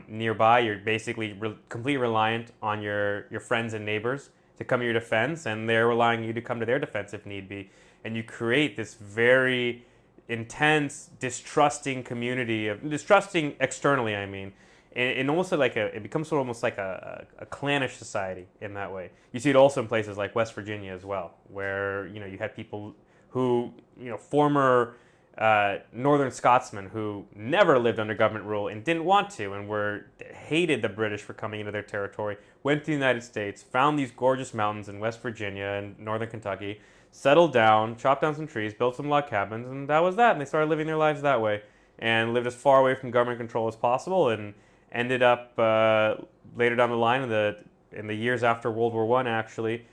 nearby. You're basically completely reliant on your friends and neighbors to come to your defense, and they're relying on you to come to their defense if need be. And you create this very intense, distrusting community distrusting externally. I mean, and almost like it becomes sort of almost like a clannish society in that way. You see it also in places like West Virginia as well, where you had people who former Northern Scotsmen who never lived under government rule and didn't want to, and hated the British for coming into their territory, went to the United States, found these gorgeous mountains in West Virginia and northern Kentucky, settled down, chopped down some trees, built some log cabins, and that was that. And they started living their lives that way and lived as far away from government control as possible, and ended up later down the line in the years after World War I, actually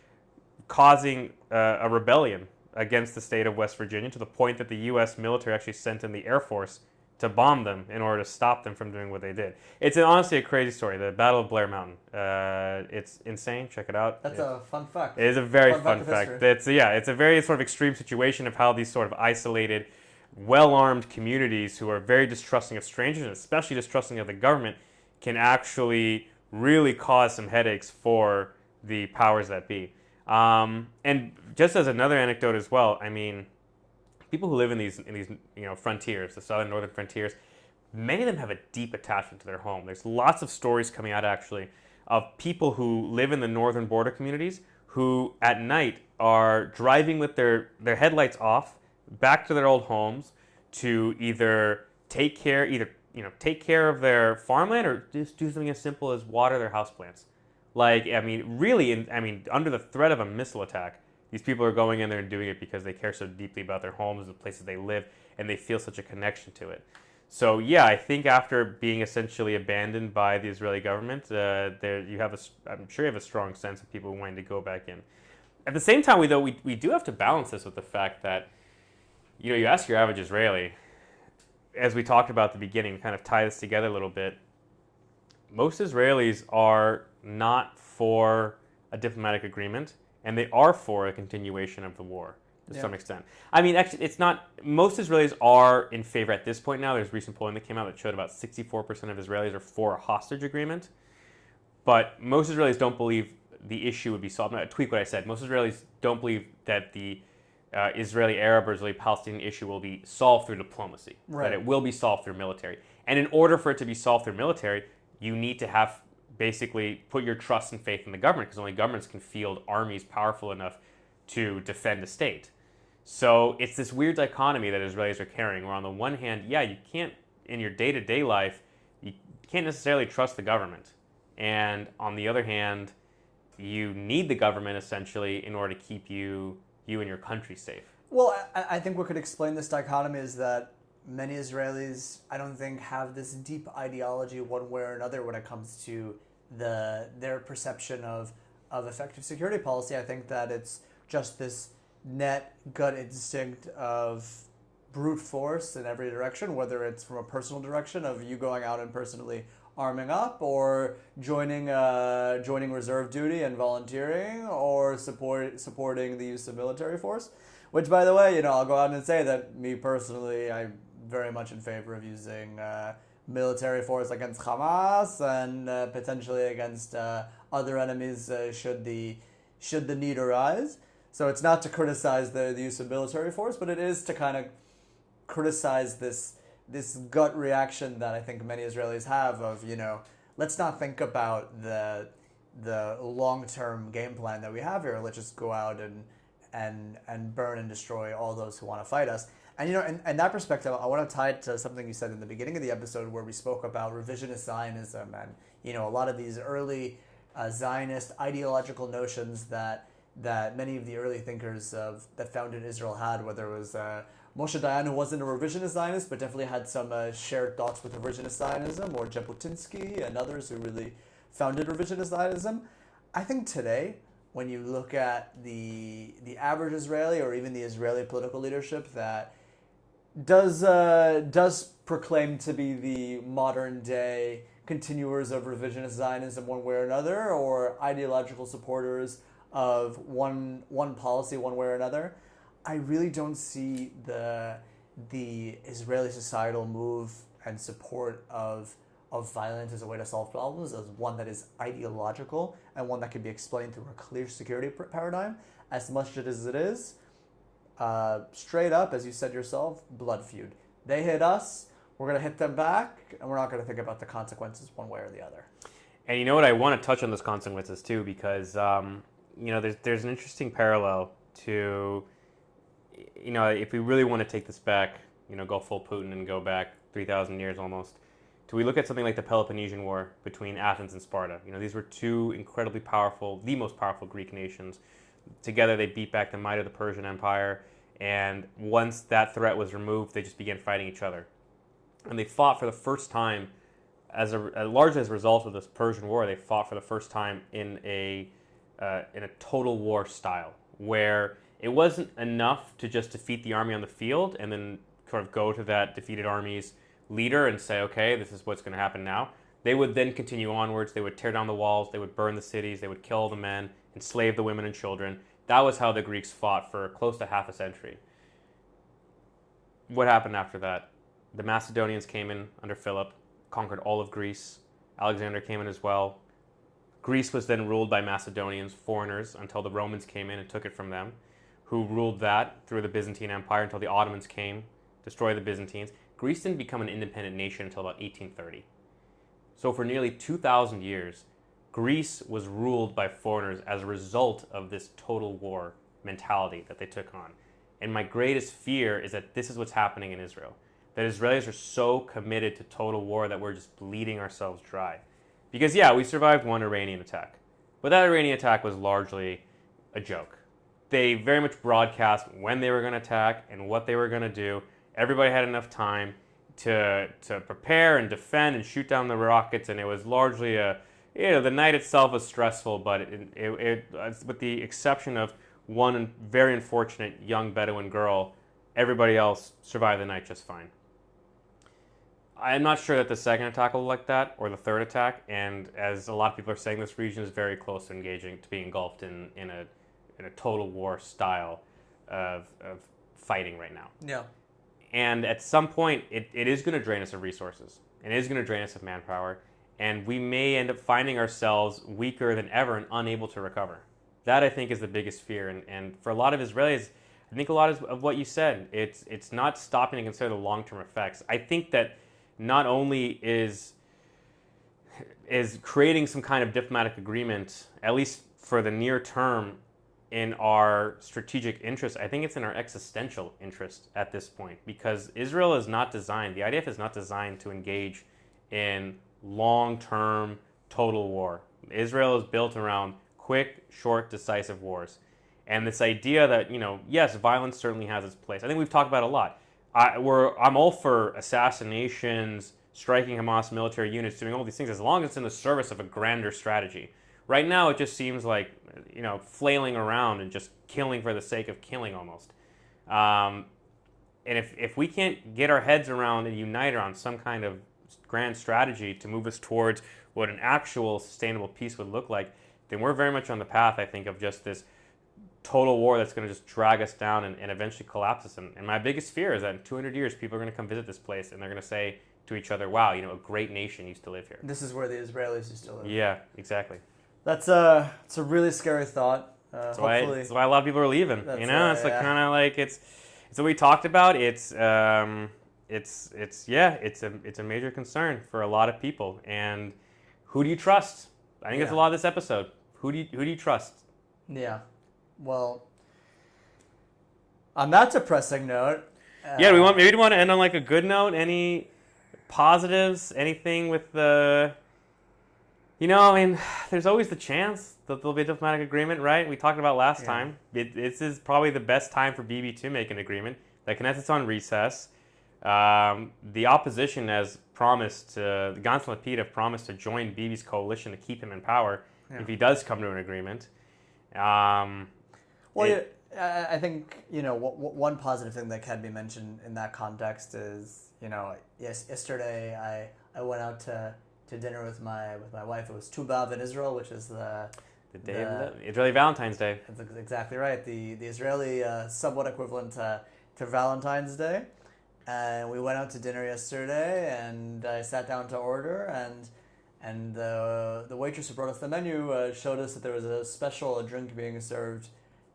causing a rebellion against the state of West Virginia, to the point that the U.S. military actually sent in the Air Force to bomb them in order to stop them from doing what they did. It's honestly a crazy story, the Battle of Blair Mountain. It's insane. Check it out. That's a fun fact. It is a very fun fact. It's a very sort of extreme situation of how these sort of isolated, well-armed communities who are very distrusting of strangers, and especially distrusting of the government, can actually really cause some headaches for the powers that be. And just as another anecdote as well, I mean, people who live in these frontiers, the southern northern frontiers, many of them have a deep attachment to their home. There's lots of stories coming out actually of people who live in the northern border communities who at night are driving with their headlights off back to their old homes to either take care of their farmland, or just do something as simple as water their houseplants. Like, I mean, really, under the threat of a missile attack, these people are going in there and doing it because they care so deeply about their homes, the places they live, and they feel such a connection to it. So, yeah, I think after being essentially abandoned by the Israeli government, I'm sure you have a strong sense of people wanting to go back in. At the same time, we do have to balance this with the fact that, you ask your average Israeli, as we talked about at the beginning, kind of tie this together a little bit. Most Israelis are not for a diplomatic agreement, and they are for a continuation of the war to some extent. I mean, actually, it's not. Most Israelis are in favor at this point now. There's recent polling that came out that showed about 64% of Israelis are for a hostage agreement, but most Israelis don't believe the issue would be solved. Now, tweak what I said. Most Israelis don't believe that the Israeli-Arab or Israeli-Palestinian issue will be solved through diplomacy. Right. That it will be solved through military. And in order for it to be solved through military, you need to have basically put your trust and faith in the government, because only governments can field armies powerful enough to defend a state. So it's this weird dichotomy that Israelis are carrying, where on the one hand, yeah, you can't, in your day-to-day life, you can't necessarily trust the government. And on the other hand, you need the government essentially in order to keep you and your country safe. Well, I think what could explain this dichotomy is that many Israelis, I don't think, have this deep ideology one way or another when it comes to their perception of effective security policy. I think that it's just this net gut instinct of brute force in every direction, whether it's from a personal direction of you going out and personally arming up, or joining reserve duty and volunteering, or supporting the use of military force. Which, by the way, I'll go out and say that me personally, I'm very much in favor of using military force against Hamas and potentially against other enemies should the need arise. So it's not to criticize the use of military force, but it is to kind of criticize this gut reaction that I think many Israelis have of, let's not think about the long-term game plan that we have here. Let's just go out and burn and destroy all those who want to fight us. And, in that perspective, I want to tie it to something you said in the beginning of the episode where we spoke about revisionist Zionism and, a lot of these early Zionist ideological notions that many of the early thinkers that founded Israel had, whether it was Moshe Dayan, who wasn't a revisionist Zionist, but definitely had some shared thoughts with revisionist Zionism, or Jabotinsky and others who really founded revisionist Zionism. I think today, when you look at the average Israeli or even the Israeli political leadership that does proclaim to be the modern day continuers of revisionist Zionism one way or another, or ideological supporters of one policy one way or another. I really don't see the Israeli societal move and support of violence as a way to solve problems as one that is ideological and one that can be explained through a clear security paradigm, as much as it is straight up, as you said yourself, blood feud. They hit us, we're going to hit them back, and we're not going to think about the consequences one way or the other. And you know what? I want to touch on those consequences too, because there's an interesting parallel to, if we really want to take this back, go full Putin and go back 3,000 years almost. Do we look at something like the Peloponnesian War between Athens and Sparta? These were two incredibly powerful, the most powerful Greek nations. Together, they beat back the might of the Persian Empire, and once that threat was removed, they just began fighting each other. And they fought for the first time, largely as a result of this Persian War, they fought for the first time in a total war style, where it wasn't enough to just defeat the army on the field and then sort of go to that defeated army's leader and say, okay, this is what's going to happen now. They would then continue onwards. They would tear down the walls. They would burn the cities. They would kill the men, enslave the women and children. That was how the Greeks fought for close to half a century. What happened after that? The Macedonians came in under Philip, conquered all of Greece. Alexander came in as well. Greece was then ruled by Macedonians, foreigners, until the Romans came in and took it from them, who ruled that through the Byzantine Empire until the Ottomans came, destroyed the Byzantines. Greece didn't become an independent nation until about 1830. So for nearly 2,000 years, Greece was ruled by foreigners as a result of this total war mentality that they took on. And my greatest fear is that this is what's happening in Israel. That Israelis are so committed to total war that we're just bleeding ourselves dry. Because yeah, we survived one Iranian attack. But that Iranian attack was largely a joke. They very much broadcast when they were going to attack and what they were going to do. Everybody had enough time to prepare and defend and shoot down the rockets, and it was largely the night itself was stressful, but it with the exception of one very unfortunate young Bedouin girl, everybody else survived the night just fine. I'm not sure that the second attack will look like that, or the third attack, and as a lot of people are saying, this region is very close to being engulfed in a total war style of fighting right now. Yeah. And at some point, it is going to drain us of resources, and it is going to drain us of manpower, and we may end up finding ourselves weaker than ever and unable to recover. That, I think, is the biggest fear. And for a lot of Israelis, I think a lot of what you said, it's not stopping to consider the long-term effects. I think that not only is creating some kind of diplomatic agreement, at least for the near term, in our strategic interest, I think it's in our existential interest at this point, because Israel is not designed, the IDF is not designed to engage in long-term total war. Israel is built around quick, short, decisive wars. And this idea that, yes, violence certainly has its place. I think we've talked about it a lot. I'm all for assassinations, striking Hamas military units, doing all these things, as long as it's in the service of a grander strategy. Right now, it just seems like, flailing around and just killing for the sake of killing almost. And if we can't get our heads around and unite around some kind of grand strategy to move us towards what an actual sustainable peace would look like, then we're very much on the path, I think, of just this total war that's going to just drag us down and eventually collapse us. And my biggest fear is that in 200 years, people are going to come visit this place and they're going to say to each other, wow, a great nation used to live here. This is where the Israelis used to live. Yeah, exactly. It's a really scary thought. That's why a lot of people are leaving. It's kind of like it's what we talked about. It's a major concern for a lot of people. And who do you trust? I think that's a lot of this episode. Who do you trust? Yeah. Well, on that depressing note. Do we want to end on like a good note? Any positives? Anything with the? There's always the chance that there'll be a diplomatic agreement, right? We talked about last time. This is probably the best time for Bibi to make an agreement. The Knesset's on recess. The opposition has promised, the Gantz and Lapid have promised to join Bibi's coalition to keep him in power if he does come to an agreement. Well, I think, one positive thing that can be mentioned in that context is, yesterday I went out to dinner with my wife. It was Tu B'Av in Israel, which is the day of Israeli Valentine's Day. That's exactly right. The Israeli somewhat equivalent to Valentine's Day. And we went out to dinner yesterday, and I sat down to order, and the waitress who brought us the menu showed us that there was a drink being served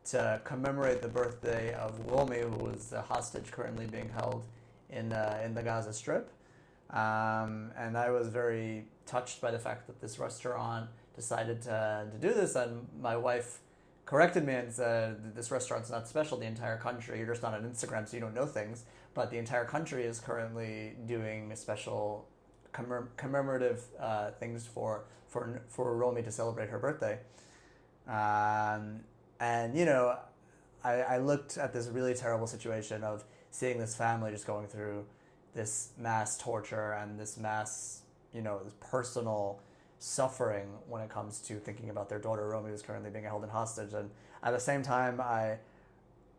to commemorate the birthday of Romi, who was a hostage currently being held in the Gaza Strip. And I was very touched by the fact that this restaurant decided to do this, and my wife corrected me and said, this restaurant's not special. The entire country, you're just not on Instagram, so you don't know things, but the entire country is currently doing a special commemorative things for Romi to celebrate her birthday. And I looked at this really terrible situation of seeing this family just going through this mass torture and this mass, this personal suffering when it comes to thinking about their daughter Romi, who's currently being held in hostage. And at the same time,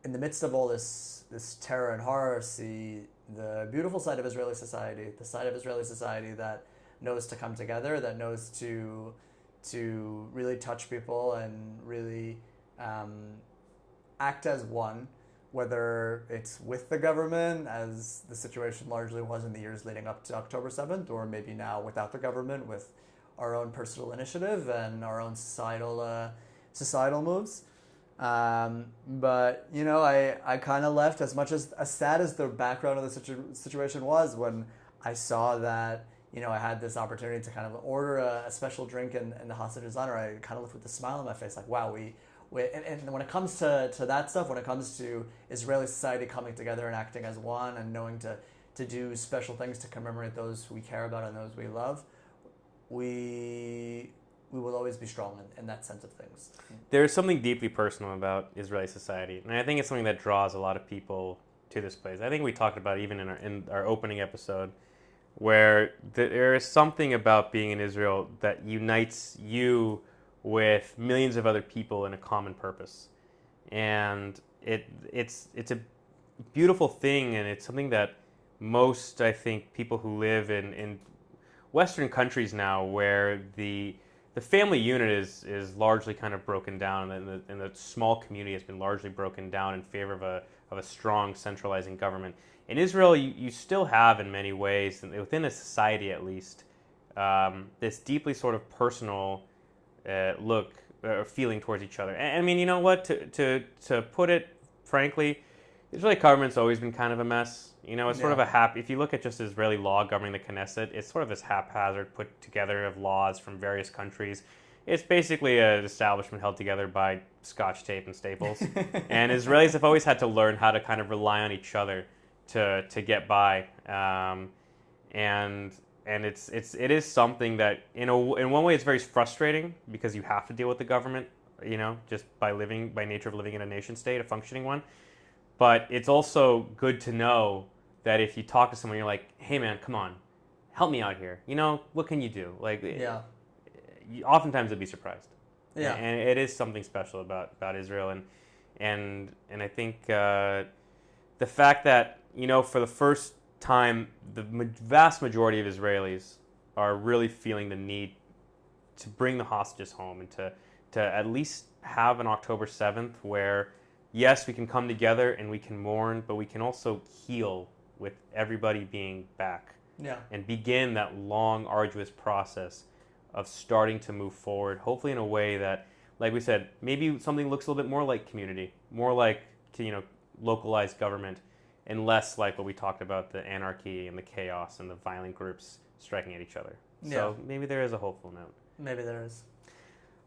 in the midst of all this terror and horror, see the beautiful side of Israeli society, the side of Israeli society that knows to come together, that knows to really touch people and really act as one, whether it's with the government, as the situation largely was in the years leading up to October 7th, or maybe now without the government, with our own personal initiative and our own societal moves. But I kind of left as sad as the background of the situation was, when I saw that I had this opportunity to kind of order a special drink in the hostage's honor. I kind of left with a smile on my face, like, wow, and when it comes to that stuff, when it comes to Israeli society coming together and acting as one and knowing to do special things to commemorate those we care about and those we love, we will always be strong in that sense of things. There's something deeply personal about Israeli society, and I think it's something that draws a lot of people to this place. I think we talked about it even in our opening episode, where there is something about being in Israel that unites you with millions of other people in a common purpose, and it's a beautiful thing, and it's something that most, I think, people who live in Western countries now, where the family unit is largely kind of broken down, and the small community has been largely broken down in favor of a strong centralizing government. In Israel, you still have, in many ways, within a society at least, this deeply sort of personal feeling towards each other. And I mean, you know what? To put it frankly, the Israeli government's always been kind of a mess. It's sort of if you look at just Israeli law governing the Knesset, it's sort of this haphazard put together of laws from various countries. It's basically an establishment held together by Scotch tape and staples. And Israelis have always had to learn how to kind of rely on each other to get by. And it is something that in one way it's very frustrating, because you have to deal with the government, just by nature of living in a nation state, a functioning one. But it's also good to know that if you talk to someone, you're like, hey man, come on, help me out here. What can you do? Oftentimes they'll be surprised. Yeah. And it is something special about Israel, and I think the fact that for the first time, the vast majority of Israelis are really feeling the need to bring the hostages home, and to at least have an October 7th where, yes, we can come together and we can mourn, but we can also heal with everybody being back. Yeah. And begin that long, arduous process of starting to move forward, hopefully in a way that, like we said, maybe something looks a little bit more like community, more like localized government, and less like what we talked about, the anarchy and the chaos and the violent groups striking at each other. So maybe there is a hopeful note. Maybe there is.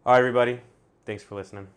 All right, everybody. Thanks for listening.